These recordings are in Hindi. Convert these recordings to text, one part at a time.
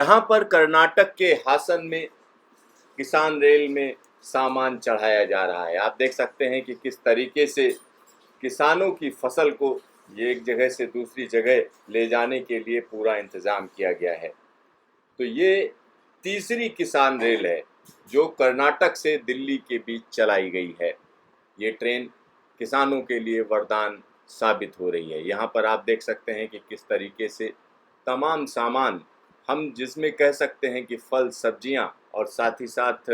यहाँ पर कर्नाटक के हासन में किसान रेल में सामान चढ़ाया जा रहा है। आप देख सकते हैं कि किस तरीके से किसानों की फसल को ये एक जगह से दूसरी जगह ले जाने के लिए पूरा इंतज़ाम किया गया है। तो ये तीसरी किसान रेल है जो कर्नाटक से दिल्ली के बीच चलाई गई है। ये ट्रेन किसानों के लिए वरदान साबित हो रही है। यहाँ पर आप देख सकते हैं कि किस तरीके से तमाम सामान, हम जिसमें कह सकते हैं कि फल, सब्जियाँ और साथ ही साथ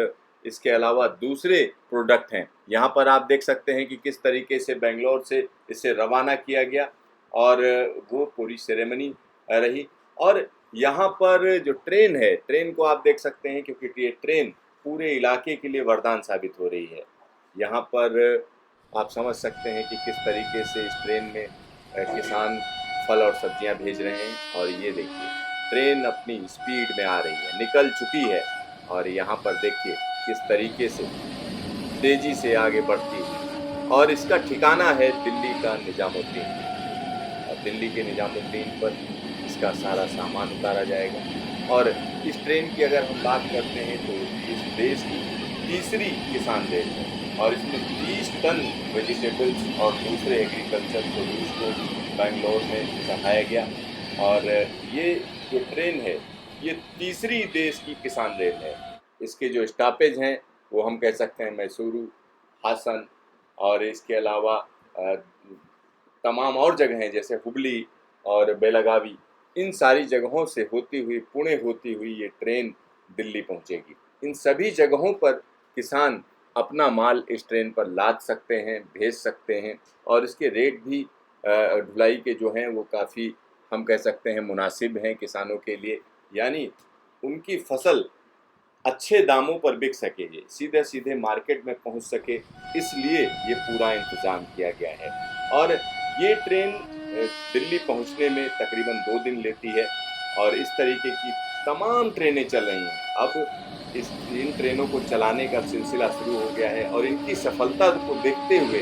इसके अलावा दूसरे प्रोडक्ट हैं। यहाँ पर आप देख सकते हैं कि किस तरीके से बेंगलोर से इसे रवाना किया गया और वो पूरी सेरेमनी रही। और यहाँ पर जो ट्रेन है, ट्रेन को आप देख सकते हैं क्योंकि ये ट्रेन पूरे इलाके के लिए वरदान साबित हो रही है। यहाँ पर आप समझ सकते हैं कि किस तरीके से इस ट्रेन में किसान फल और सब्जियां भेज रहे हैं। और ये देखिए ट्रेन अपनी स्पीड में आ रही है, निकल चुकी है और यहाँ पर देखिए किस तरीके से तेजी से आगे बढ़ती है। और इसका ठिकाना है दिल्ली का निजामुद्दीन, और दिल्ली के निजामुद्दीन पर इसका सारा सामान उतारा जाएगा। और इस ट्रेन की अगर हम बात करते हैं तो इस देश की तीसरी किसान रेल है और इसमें 30 टन वेजिटेबल्स और दूसरे एग्रीकल्चर प्रोड्यूस को बेंगलोर में चढ़ाया गया। और ये जो ट्रेन है ये तीसरी देश की किसान रेल है। इसके जो स्टॉपेज हैं वो हम कह सकते हैं मैसूरू, हासन और इसके अलावा तमाम और जगह हैं जैसे हुबली और बेलगावी। इन सारी जगहों से होती हुई, पुणे होती हुई ये ट्रेन दिल्ली पहुंचेगी। इन सभी जगहों पर किसान अपना माल इस ट्रेन पर लाद सकते हैं, भेज सकते हैं और इसके रेट भी ढुलाई के जो हैं वो काफ़ी, हम कह सकते हैं, मुनासिब हैं किसानों के लिए। यानी उनकी फसल अच्छे दामों पर बिक सके, ये सीधे सीधे मार्केट में पहुंच सके, इसलिए ये पूरा इंतज़ाम किया गया है। और ये ट्रेन दिल्ली पहुंचने में तकरीबन 2 दिन लेती है और इस तरीके की तमाम ट्रेनें चल रही हैं। अब इन ट्रेनों को चलाने का सिलसिला शुरू हो गया है और इनकी सफलता को देखते हुए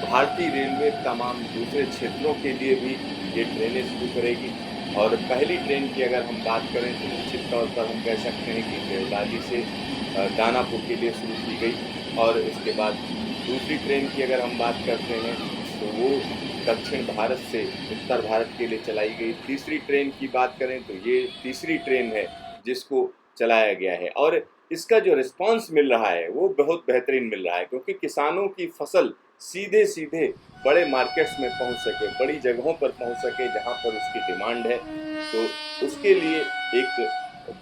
भारतीय रेलवे तमाम दूसरे क्षेत्रों के लिए भी ये ट्रेनें शुरू करेगी। और पहली ट्रेन की अगर हम बात करें तो निश्चित तौर पर हम कह सकते हैं कि देवलाली से दानापुर के लिए शुरू की गई। और इसके बाद दूसरी ट्रेन की अगर हम बात करते हैं तो वो दक्षिण भारत से उत्तर भारत के लिए चलाई गई। तीसरी ट्रेन की बात करें तो ये तीसरी ट्रेन है जिसको चलाया गया है और इसका जो रिस्पांस मिल रहा है वो बहुत बेहतरीन मिल रहा है, क्योंकि किसानों की फसल सीधे सीधे बड़े मार्केट्स में पहुंच सके, बड़ी जगहों पर पहुंच सके जहां पर उसकी डिमांड है। तो उसके लिए एक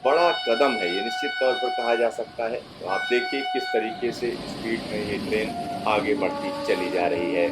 बड़ा कदम है ये, निश्चित तौर पर कहा जा सकता है। तो आप देखिए किस तरीके से स्पीड में ये ट्रेन आगे बढ़ती चली जा रही है।